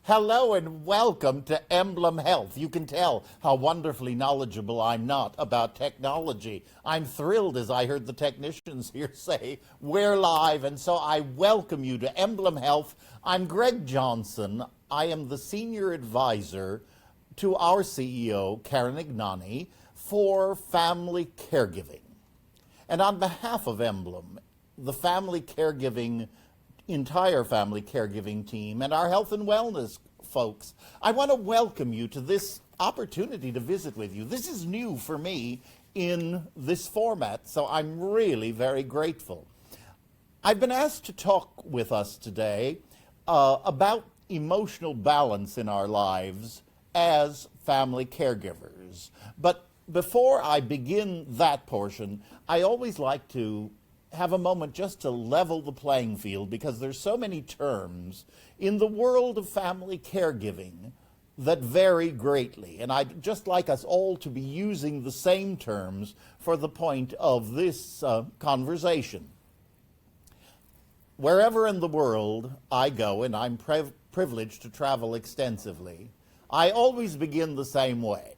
Hello and welcome to Emblem Health. You can tell how wonderfully knowledgeable I'm not about technology. I'm thrilled as I heard the technicians here say we're live, and so I welcome you to Emblem Health. I'm Greg Johnson. I am the senior advisor to our CEO, Karen Ignani, for family caregiving. And on behalf of Emblem, the entire family caregiving team and our health and wellness folks, I want to welcome you to this opportunity to visit with you. This is new for me in this format, so I'm really very grateful. I've been asked to talk with us today about emotional balance in our lives as family caregivers. But before I begin that portion, I always like to have a moment just to level the playing field, because there's so many terms in the world of family caregiving that vary greatly. And I'd just like us all to be using the same terms for the point of this conversation. Wherever in the world I go, and I'm privileged to travel extensively, I always begin the same way.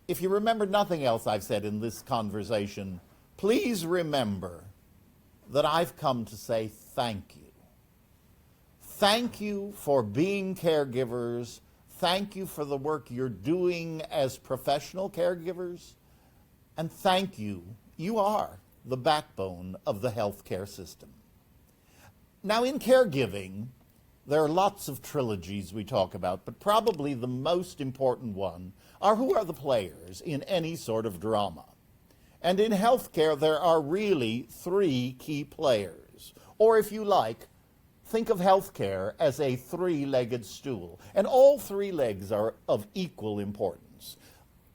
If you remember nothing else I've said in this conversation, please remember that I've come to say thank you. Thank you for being caregivers. Thank you for the work you're doing as professional caregivers. And thank you. You are the backbone of the healthcare system. Now, in caregiving, there are lots of trilogies we talk about, but probably the most important one are who are the players in any sort of drama. And in healthcare, there are really three key players. Or if you like, think of healthcare as a three-legged stool. And all three legs are of equal importance.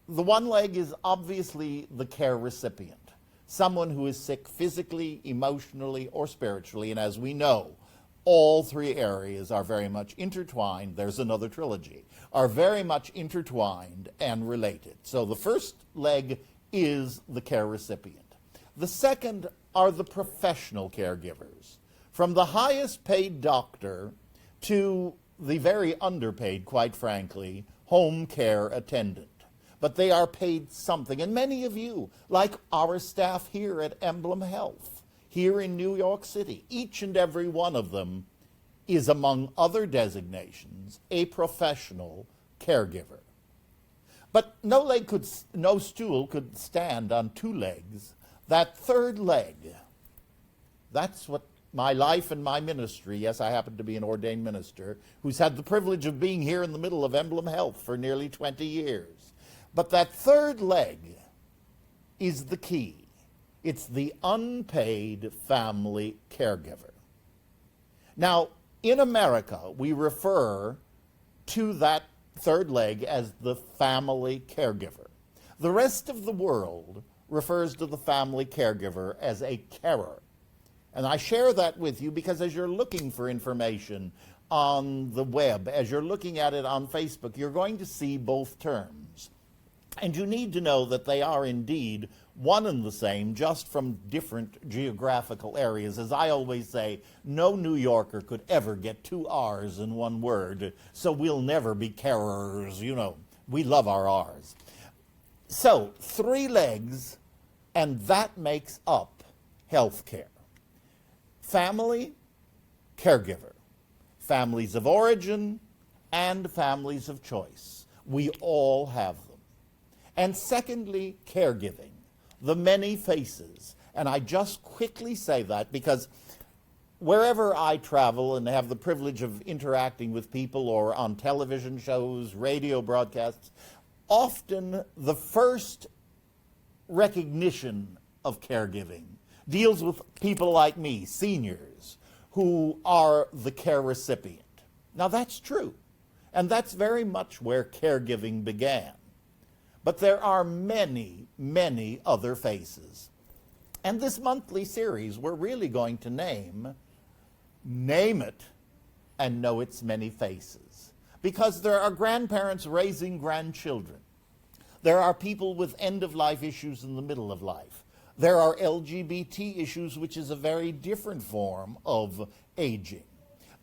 The one leg is obviously the care recipient, someone who is sick physically, emotionally, or spiritually. And as we know, all three areas are very much intertwined. There's another trilogy, are very much intertwined and related. So the first leg is the care recipient. The second are the professional caregivers, from the highest paid doctor to the very underpaid, quite frankly, home care attendant. But they are paid something, and many of you, like our staff here at Emblem Health, here in New York City, each and every one of them is, among other designations, a professional caregiver. But no stool could stand on two legs. That third leg, that's what my life and my ministry, yes, I happen to be an ordained minister, who's had the privilege of being here in the middle of Emblem Health for nearly 20 years. But that third leg is the key. It's the unpaid family caregiver. Now, in America, we refer to that third leg as the family caregiver. The rest of the world refers to the family caregiver as a carer. And I share that with you because as you're looking for information on the web, as you're looking at it on Facebook, you're going to see both terms. And you need to know that they are indeed one and the same, just from different geographical areas. As I always say, no New Yorker could ever get two R's in one word, so we'll never be carers, you know. We love our R's. So, three legs, and that makes up healthcare. Family, caregiver. Families of origin and families of choice. We all have them. And secondly, caregiving. The many faces. And I just quickly say that because wherever I travel and have the privilege of interacting with people or on television shows, radio broadcasts, often the first recognition of caregiving deals with people like me, seniors, who are the care recipient. Now that's true. And that's very much where caregiving began. But there are many, many other faces. And this monthly series, we're really going to name it and know its many faces. Because there are grandparents raising grandchildren. There are people with end-of-life issues in the middle of life. There are LGBT issues, which is a very different form of aging.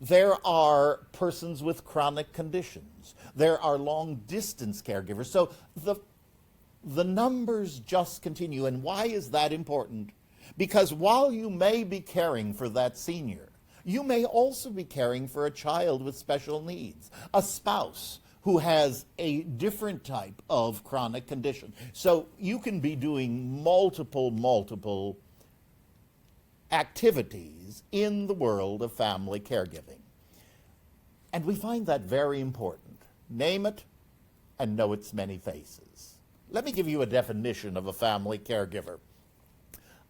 There are persons with chronic conditions. There are long-distance caregivers. So the numbers just continue. And why is that important? Because while you may be caring for that senior, you may also be caring for a child with special needs, a spouse who has a different type of chronic condition. So you can be doing multiple activities in the world of family caregiving. And we find that very important. Name it and know its many faces. Let me give you a definition of a family caregiver.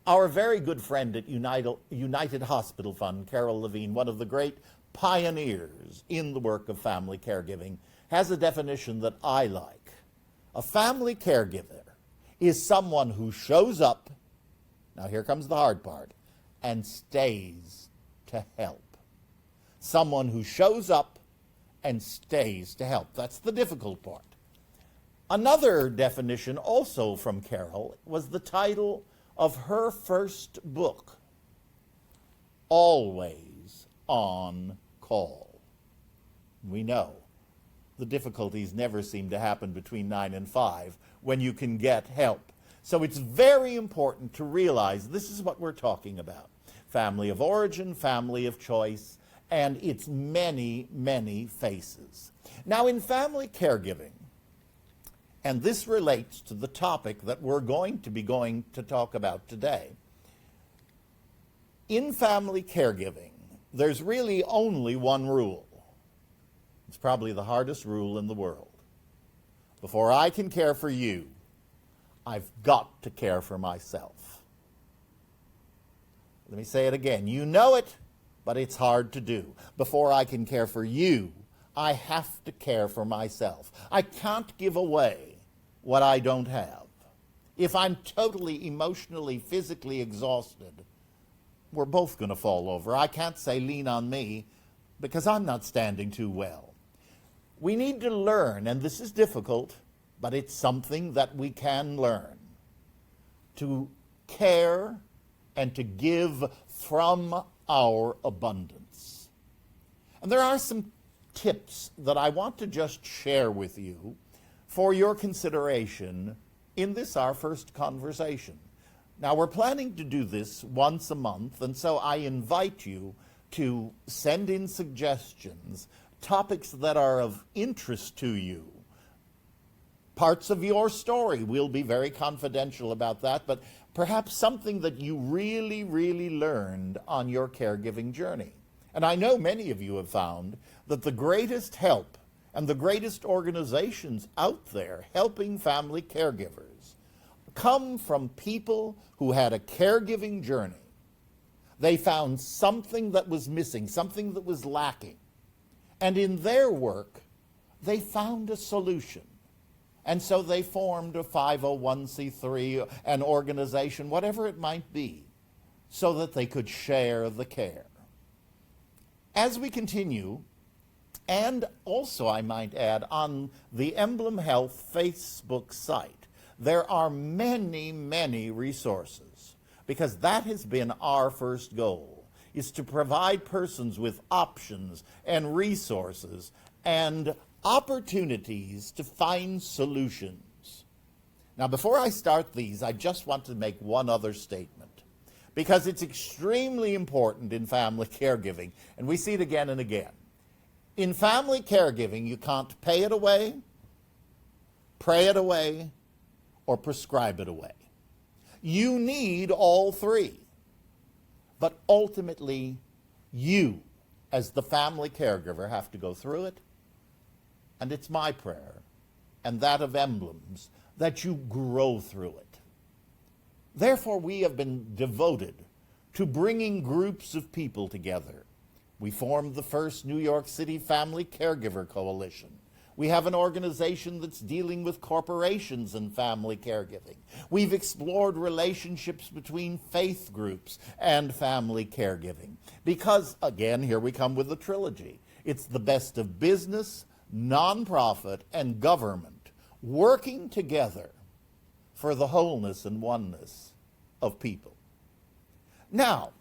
Our very good friend at United Hospital Fund, Carol Levine, one of the great pioneers in the work of family caregiving, has a definition that I like. A family caregiver is someone who shows up, now here comes the hard part, and stays to help. Someone who shows up and stays to help. That's the difficult part. Another definition, also from Carol, was the title of her first book, Always on Call. We know the difficulties never seem to happen between 9 and 5 when you can get help. So it's very important to realize this is what we're talking about. Family of origin, family of choice, and its many faces. Now, in family caregiving, and this relates to the topic that we're going to talk about today. In family caregiving, there's really only one rule. It's probably the hardest rule in the world. Before I can care for you, I've got to care for myself. Let me say it again. You know it, but it's hard to do. Before I can care for you, I have to care for myself. I can't give away what I don't have. If I'm totally emotionally, physically exhausted, we're both going to fall over. I can't say lean on me because I'm not standing too well. We need to learn, and this is difficult, but it's something that we can learn, to care and to give from our abundance. And there are some tips that I want to just share with you for your consideration in this, our first conversation. Now, we're planning to do this once a month, and so I invite you to send in suggestions, topics that are of interest to you, parts of your story. We'll be very confidential about that, but perhaps something that you really learned on your caregiving journey. And I know many of you have found that the greatest help and the greatest organizations out there helping family caregivers come from people who had a caregiving journey. They found something that was missing, something that was lacking. And in their work, they found a solution. And so they formed a 501c3, an organization, whatever it might be, so that they could share the care. As we continue, and also, I might add, on the Emblem Health Facebook site, there are many resources, because that has been our first goal, is to provide persons with options and resources and opportunities to find solutions. Now, before I start these, I just want to make one other statement, because it's extremely important in family caregiving, and we see it again and again. In family caregiving, you can't pay it away, pray it away, or prescribe it away. You need all three. But ultimately, you, as the family caregiver, have to go through it. And it's my prayer, and that of Emblems, that you grow through it. Therefore, we have been devoted to bringing groups of people together. We formed the first New York City Family Caregiver Coalition. We have an organization that's dealing with corporations and family caregiving. We've explored relationships between faith groups and family caregiving. Because, again, here we come with the trilogy. It's the best of business, nonprofit, and government working together for the wholeness and oneness of people. Now,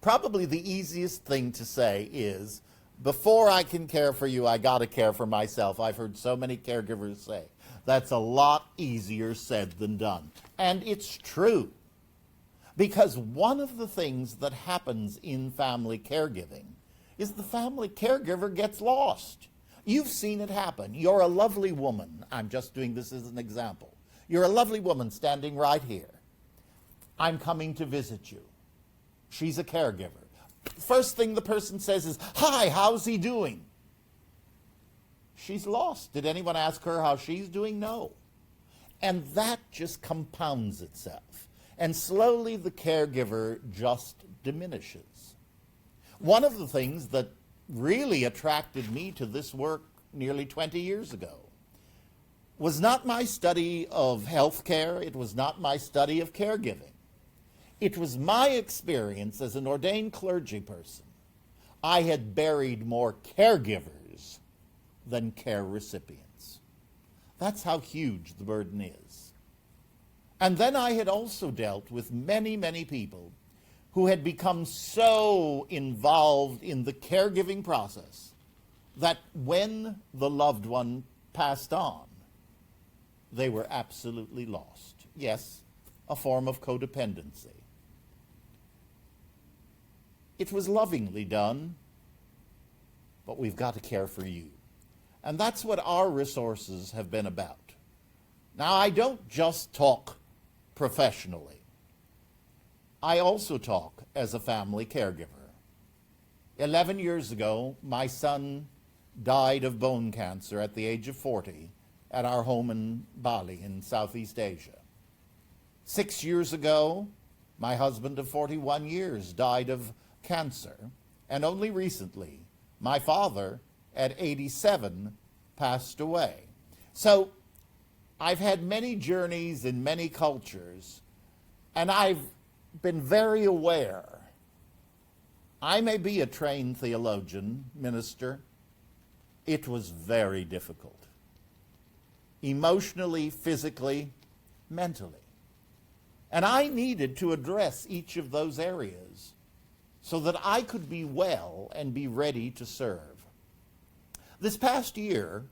Probably the easiest thing to say is, before I can care for you, I got to care for myself. I've heard so many caregivers say, that's a lot easier said than done. And it's true. Because one of the things that happens in family caregiving is the family caregiver gets lost. You've seen it happen. You're a lovely woman. I'm just doing this as an example. You're a lovely woman standing right here. I'm coming to visit you. She's a caregiver. First thing the person says is, "Hi, how's he doing?" She's lost. Did anyone ask her how she's doing? No. And that just compounds itself. And slowly the caregiver just diminishes. One of the things that really attracted me to this work nearly 20 years ago was not my study of healthcare. It was not my study of caregiving. It was my experience as an ordained clergy person. I had buried more caregivers than care recipients. That's how huge the burden is. And then I had also dealt with many, many people who had become so involved in the caregiving process that when the loved one passed on, they were absolutely lost. Yes, a form of codependency. It was lovingly done, but we've got to care for you. And that's what our resources have been about. Now, I don't just talk professionally. I also talk as a family caregiver. 11 years ago, my son died of bone cancer at the age of 40 at our home in Bali in Southeast Asia. 6 years ago, my husband of 41 years died of cancer, and only recently, my father at 87 passed away. So I've had many journeys in many cultures, and I've been very aware. I may be a trained theologian, minister. It was very difficult. Emotionally, physically, mentally. And I needed to address each of those areas so that I could be well and be ready to serve. This past year,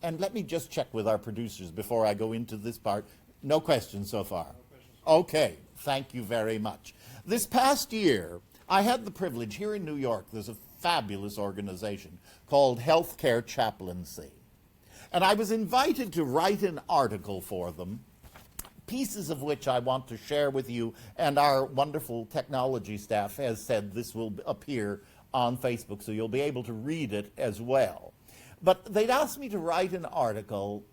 and let me just check with our producers before I go into this part. No questions so far? No questions. Okay, thank you very much. This past year, I had the privilege here in New York, there's a fabulous organization called Healthcare Chaplaincy. And I was invited to write an article for them, pieces of which I want to share with you, and our wonderful technology staff has said this will appear on Facebook, so you'll be able to read it as well. But they'd asked me to write an article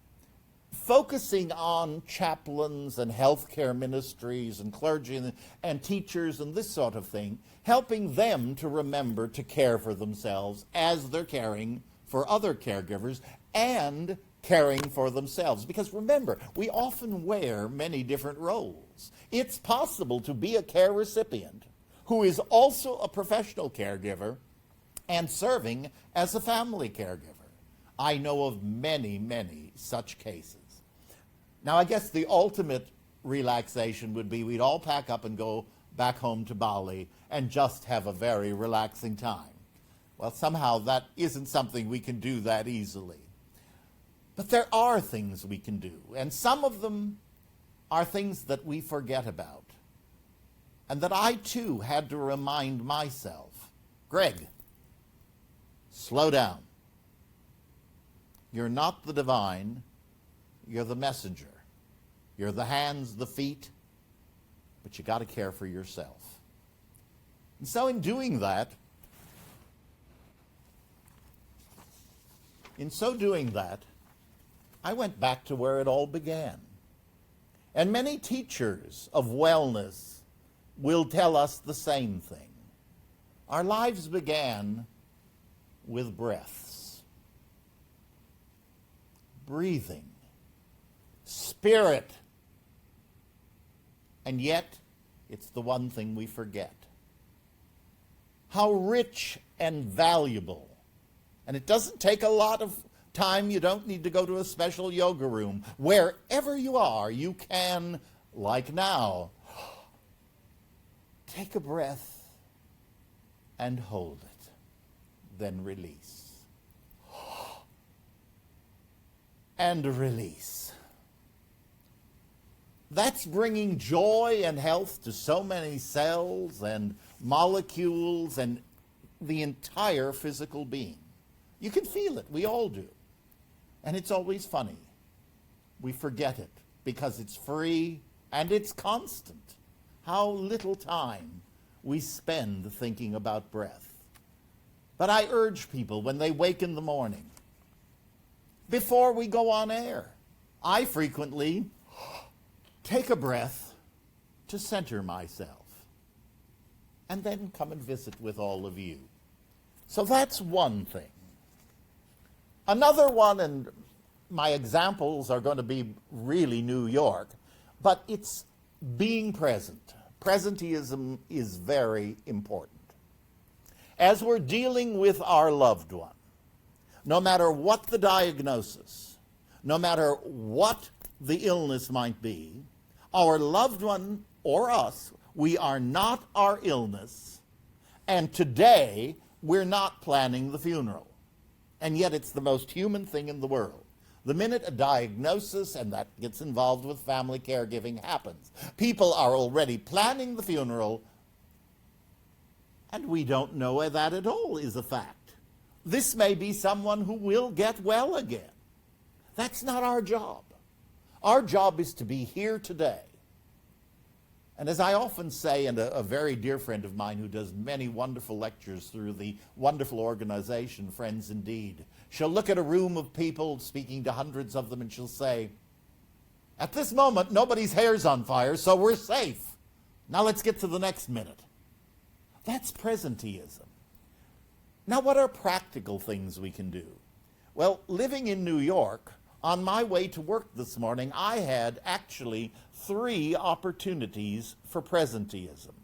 focusing on chaplains and healthcare ministries and clergy and teachers and this sort of thing, helping them to remember to care for themselves as they're caring for other caregivers and caring for themselves. Because remember, we often wear many different roles. It's possible to be a care recipient who is also a professional caregiver and serving as a family caregiver. I know of many, many such cases. Now, I guess the ultimate relaxation would be we'd all pack up and go back home to Bali and just have a very relaxing time. Well, somehow that isn't something we can do that easily. But there are things we can do, and some of them are things that we forget about, and that I, too, had to remind myself. Greg, slow down. You're not the divine, you're the messenger. You're the hands, the feet, but you got to care for yourself. And so in doing that, I went back to where it all began. And many teachers of wellness will tell us the same thing. Our lives began with breaths, breathing, spirit. And yet, it's the one thing we forget. How rich and valuable. And it doesn't take a lot of time. You don't need to go to a special yoga room. Wherever you are, you can, like now, take a breath and hold it. Then release. And release. That's bringing joy and health to so many cells and molecules and the entire physical being. You can feel it. We all do. And it's always funny. We forget it because it's free and it's constant. How little time we spend thinking about breath. But I urge people when they wake in the morning, before we go on air, I frequently take a breath to center myself and then come and visit with all of you. So that's one thing. Another one, and my examples are going to be really New York, but it's being present. Presenteeism is very important. As we're dealing with our loved one, no matter what the diagnosis, no matter what the illness might be, our loved one or us, we are not our illness, and today we're not planning the funeral. And yet it's the most human thing in the world. The minute a diagnosis, and that gets involved with family caregiving, happens, people are already planning the funeral, and we don't know that at all is a fact. This may be someone who will get well again. That's not our job. Our job is to be here today. And as I often say, and a very dear friend of mine who does many wonderful lectures through the wonderful organization, Friends Indeed, she'll look at a room of people, speaking to hundreds of them, and she'll say, at this moment, nobody's hair's on fire, so we're safe. Now let's get to the next minute. That's presenteeism. Now, what are practical things we can do? Well, living in New York, on my way to work this morning, I had actually 3 opportunities for presenteeism.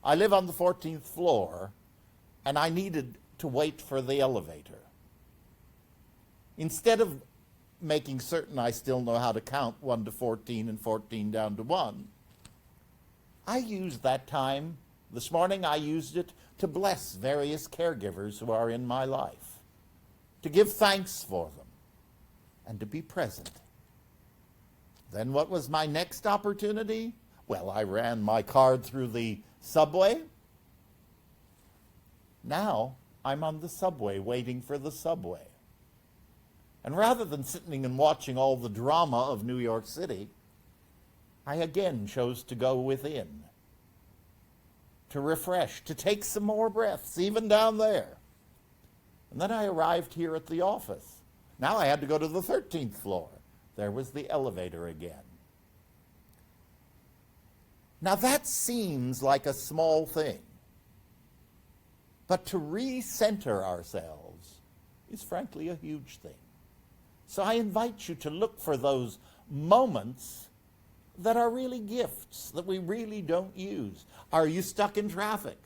I live on the 14th floor, and I needed to wait for the elevator. Instead of making certain I still know how to count 1 to 14 and 14 down to 1, I used that time. This morning I used it to bless various caregivers who are in my life, to give thanks for them, and to be present. Then what was my next opportunity? Well, I ran my card through the subway. Now I'm on the subway waiting for the subway. And rather than sitting and watching all the drama of New York City, I again chose to go within, to refresh, to take some more breaths, even down there. And then I arrived here at the office. Now I had to go to the 13th floor. There was the elevator again. Now that seems like a small thing, but to recenter ourselves is frankly a huge thing. So I invite you to look for those moments that are really gifts that we really don't use. Are you stuck in traffic?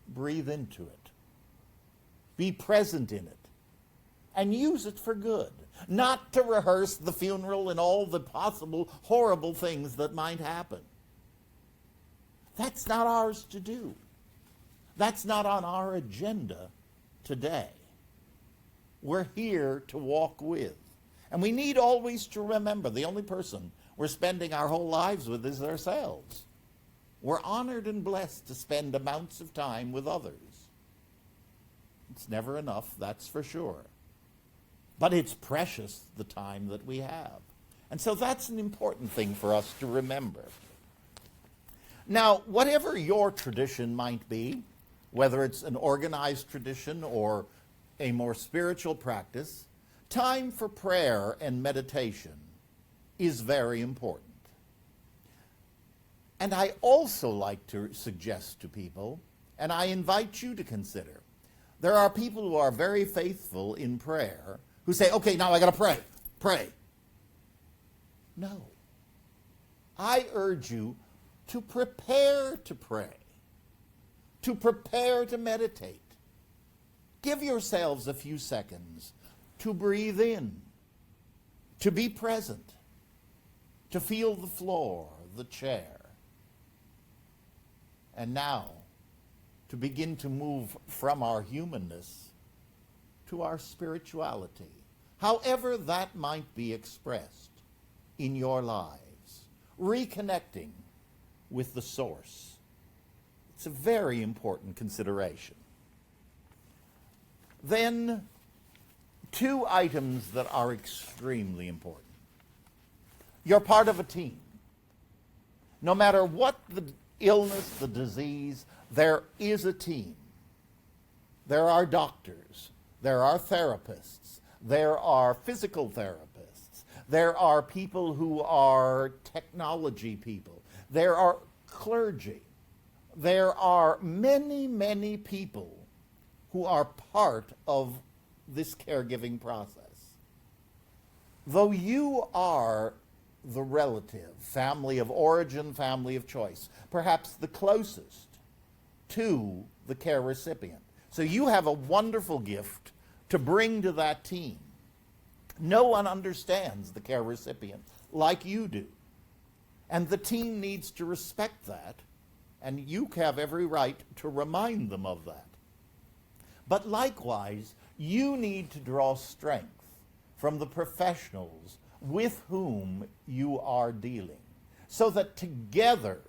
Breathe into it. Be present in it. And use it for good. Not to rehearse the funeral and all the possible horrible things that might happen. That's not ours to do. That's not on our agenda today. We're here to walk with. And we need always to remember the only person we're spending our whole lives with is ourselves. We're honored and blessed to spend amounts of time with others. It's never enough, that's for sure. But it's precious, the time that we have. And so that's an important thing for us to remember. Now, whatever your tradition might be, whether it's an organized tradition or a more spiritual practice, time for prayer and meditation is very important. And I also like to suggest to people, and I invite you to consider, there are people who are very faithful in prayer who say, okay, now I got to pray. No. I urge you to prepare to pray, to prepare to meditate. Give yourselves a few seconds to breathe in, to be present, to feel the floor, the chair. And now, to begin to move from our humanness to our spirituality, however that might be expressed in your lives, reconnecting with the source. It's a very important consideration. Then, two items that are extremely important. You're part of a team. No matter what the illness, the disease, there is a team. There are doctors. There are therapists. There are physical therapists. There are people who are technology people. There are clergy. There are many, many people who are part of this caregiving process. Though you are the relative, family of origin, family of choice, perhaps the closest to the care recipient. So you have a wonderful gift to bring to that team. No one understands the care recipient like you do. And the team needs to respect that, and you have every right to remind them of that. But likewise, you need to draw strength from the professionals with whom you are dealing, so that together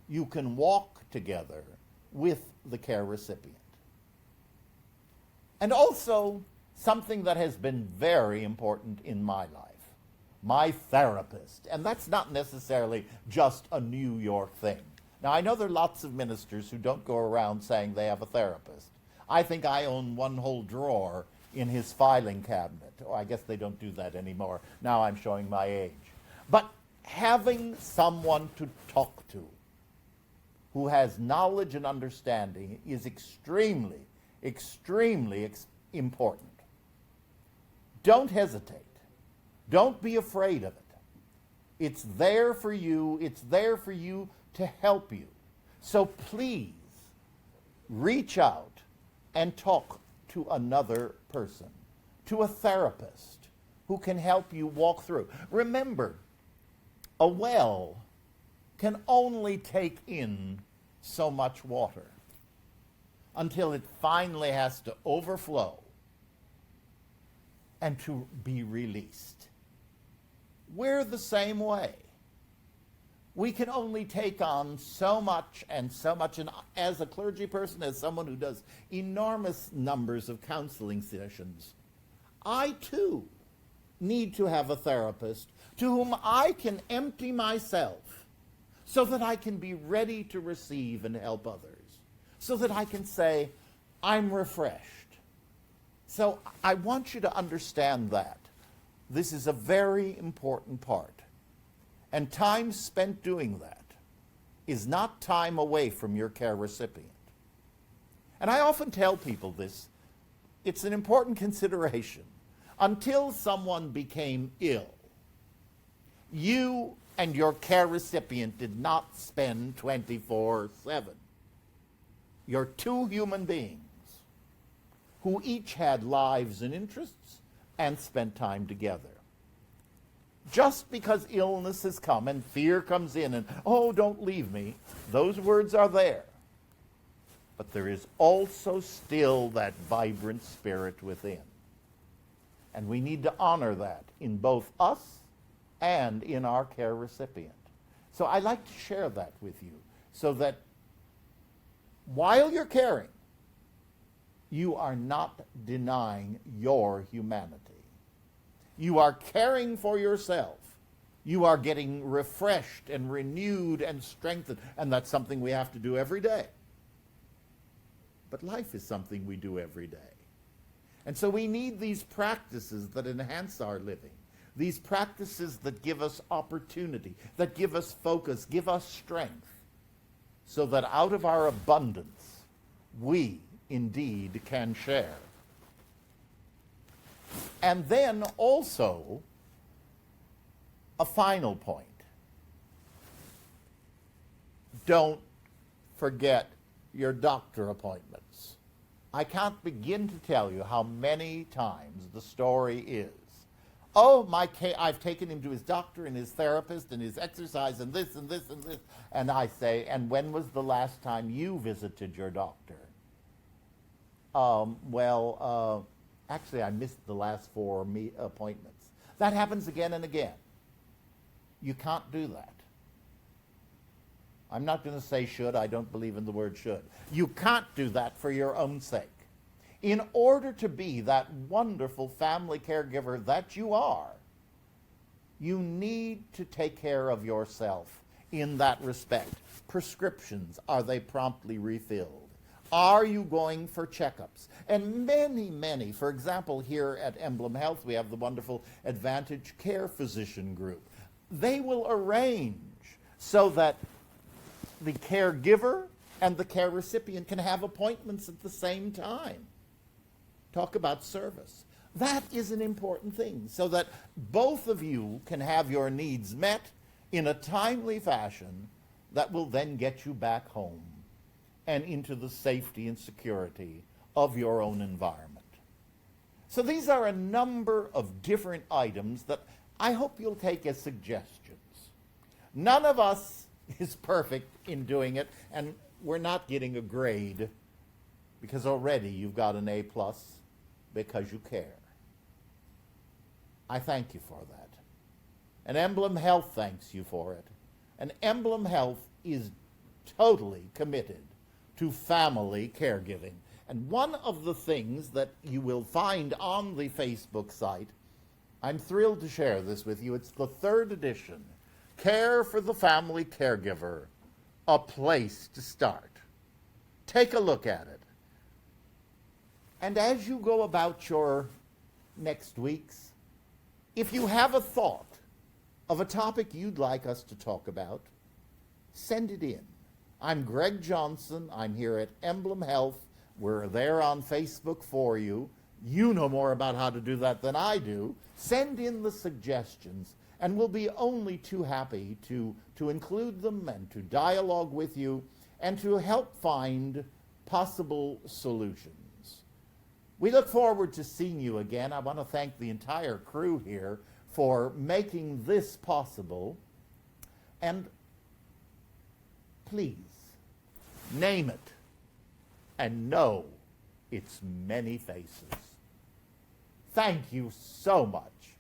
you can walk together with the care recipient. And also, something that has been very important in my life, my therapist. And that's not necessarily just a New York thing. Now, I know there are lots of ministers who don't go around saying they have a therapist. I think I own one whole drawer in his filing cabinet. Oh, I guess they don't do that anymore. Now I'm showing my age. But having someone to talk to who has knowledge and understanding is extremely, extremely important. Don't hesitate. Don't be afraid of it. It's there for you. It's there for you to help you. So please reach out and talk to another person, to a therapist who can help you walk through. Remember, a well can only take in so much water until it finally has to overflow and to be released. We're the same way. We can only take on so much and so much. And as a clergy person, as someone who does enormous numbers of counseling sessions, I too need to have a therapist to whom I can empty myself so that I can be ready to receive and help others, so that I can say, I'm refreshed. So I want you to understand that. This is a very important part. And time spent doing that is not time away from your care recipient. And I often tell people this. It's an important consideration. Until someone became ill, you and your care recipient did not spend 24/7. You're two human beings who each had lives and interests and spent time together. Just because illness has come and fear comes in and, oh, don't leave me, those words are there. But there is also still that vibrant spirit within. And we need to honor that in both us and in our care recipient. So I like to share that with you so that while you're caring, you are not denying your humanity. You are caring for yourself. You are getting refreshed and renewed and strengthened. And that's something we have to do every day. But life is something we do every day. And so we need these practices that enhance our living. These practices that give us opportunity, that give us focus, give us strength, so that out of our abundance, we indeed can share. And then also, a final point. Don't forget your doctor appointments. I can't begin to tell you how many times the story is, Oh, I've taken him to his doctor and his therapist and his exercise and this and this and this. And I say, and when was the last time you visited your doctor? Actually, I missed the last 4 appointments. That happens again and again. You can't do that. I'm not going to say should. I don't believe in the word should. You can't do that for your own sake. In order to be that wonderful family caregiver that you are, you need to take care of yourself in that respect. Prescriptions, are they promptly refilled? Are you going for checkups? And many, for example, here at Emblem Health, we have the wonderful Advantage Care Physician Group. They will arrange so that the caregiver and the care recipient can have appointments at the same time. Talk about service. That is an important thing, so that both of you can have your needs met in a timely fashion that will then get you back home and into the safety and security of your own environment. So these are a number of different items that I hope you'll take as suggestions. None of us is perfect in doing it, and we're not getting a grade because already you've got an A+ because you care. I thank you for that. And Emblem Health thanks you for it. And Emblem Health is totally committed to family caregiving. And one of the things that you will find on the Facebook site, I'm thrilled to share this with you. It's the 3rd edition, Care for the Family Caregiver, a place to start. Take a look at it. And as you go about your next weeks, if you have a thought of a topic you'd like us to talk about, send it in. I'm Greg Johnson. I'm here at Emblem Health. We're there on Facebook for you. You know more about how to do that than I do. Send in the suggestions, and we'll be only too happy to include them and to dialogue with you and to help find possible solutions. We look forward to seeing you again. I want to thank the entire crew here for making this possible. And please, name it and know its many faces. Thank you so much